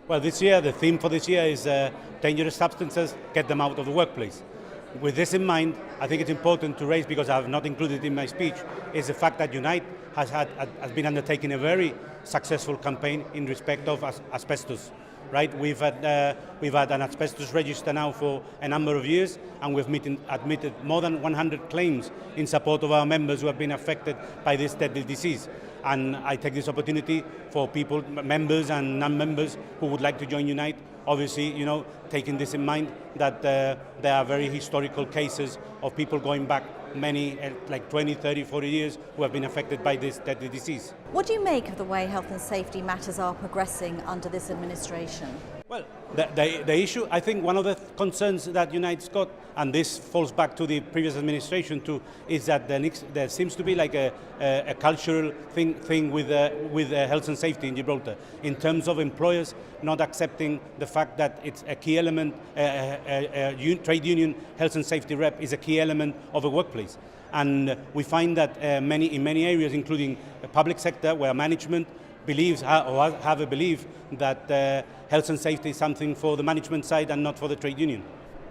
Well, this year, the theme for this year is dangerous substances, get them out of the workplace. With this in mind, I think it's important to raise, because I have not included it in my speech, is the fact that Unite has been undertaking a very successful campaign in respect of asbestos. Right, we've had an asbestos register now for a number of years, and we've admitted more than 100 claims in support of our members who have been affected by this deadly disease. And I take this opportunity for people, members and non-members who would like to join Unite, obviously, taking this in mind that there are very historical cases of people going back many, like 20, 30, 40 years, who have been affected by this deadly disease. What do you make of the way health and safety matters are progressing under this administration? Well, the issue, I think one of the concerns that Unite's got, and this falls back to the previous administration too, is that there seems to be like a cultural thing with health and safety in Gibraltar, in terms of employers not accepting the fact that it's a key element, trade union health and safety rep is a key element of a workplace. And we find that in many areas, including the public sector, where management believes or have a belief that health and safety is something for the management side and not for the trade union.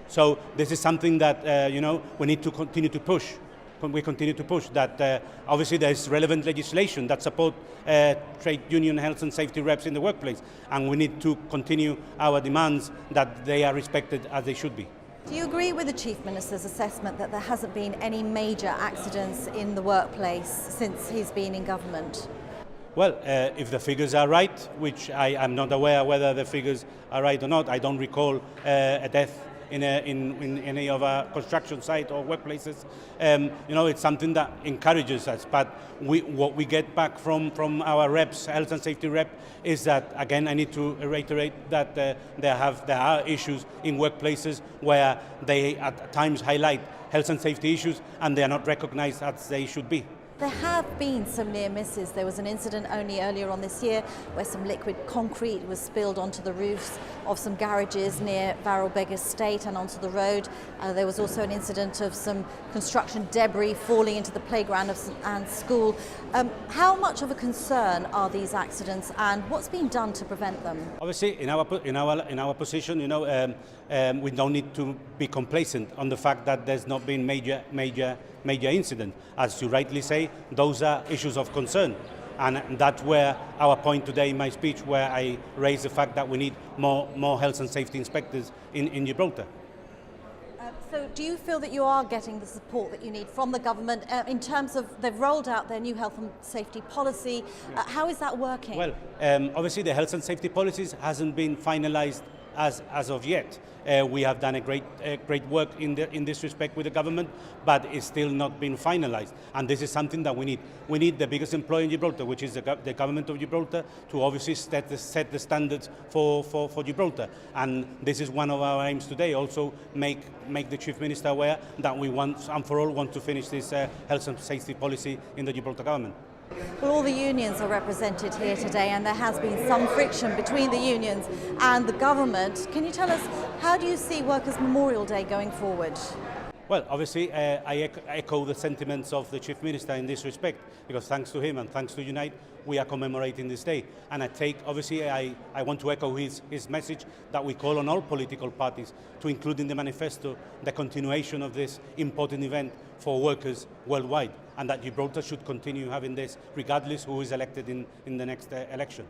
So this is something that we need to continue to push. We continue to push that. Obviously, there is relevant legislation that support trade union health and safety reps in the workplace, and we need to continue our demands that they are respected as they should be. Do you agree with the Chief Minister's assessment that there hasn't been any major accidents in the workplace since he's been in government? Well, if the figures are right, which I am not aware whether the figures are right or not, I don't recall a death in any of our construction site or workplaces. It's something that encourages us. But what we get back from our reps, health and safety rep, is that, again, I need to reiterate that there are issues in workplaces where they at times highlight health and safety issues, and they are not recognized as they should be. There have been some near misses. There was an incident only earlier on this year where some liquid concrete was spilled onto the roofs of some garages near Varelbeg Estate and onto the road. There was also an incident of some construction debris falling into the playground of St Anne's School. How much of a concern are these accidents, and what's being done to prevent them? Obviously, in our position, we don't need to be complacent on the fact that there's not been major incident. As you rightly say, those are issues of concern. And that's where our point today in my speech, where I raise the fact that we need more health and safety inspectors in Gibraltar. So do you feel that you are getting the support that you need from the government in terms of they've rolled out their new health and safety policy? How is that working? Well, obviously the health and safety policies hasn't been finalized as of yet. We have done a great work in this respect with the government, but it's still not been finalized. And this is something that we need. We need the biggest employer in Gibraltar, which is the government of Gibraltar, to obviously set the standards for Gibraltar. And this is one of our aims today. Also, make the Chief Minister aware that we once and for all want to finish this health and safety policy in the Gibraltar government. Well, all the unions are represented here today, and there has been some friction between the unions and the government. Can you tell us, how do you see Workers' Memorial Day going forward? Well, obviously, I echo the sentiments of the Chief Minister in this respect, because thanks to him and thanks to Unite, we are commemorating this day. And I want to echo his message that we call on all political parties to include in the manifesto the continuation of this important event for workers worldwide, and that Gibraltar should continue having this regardless who is elected in the next election.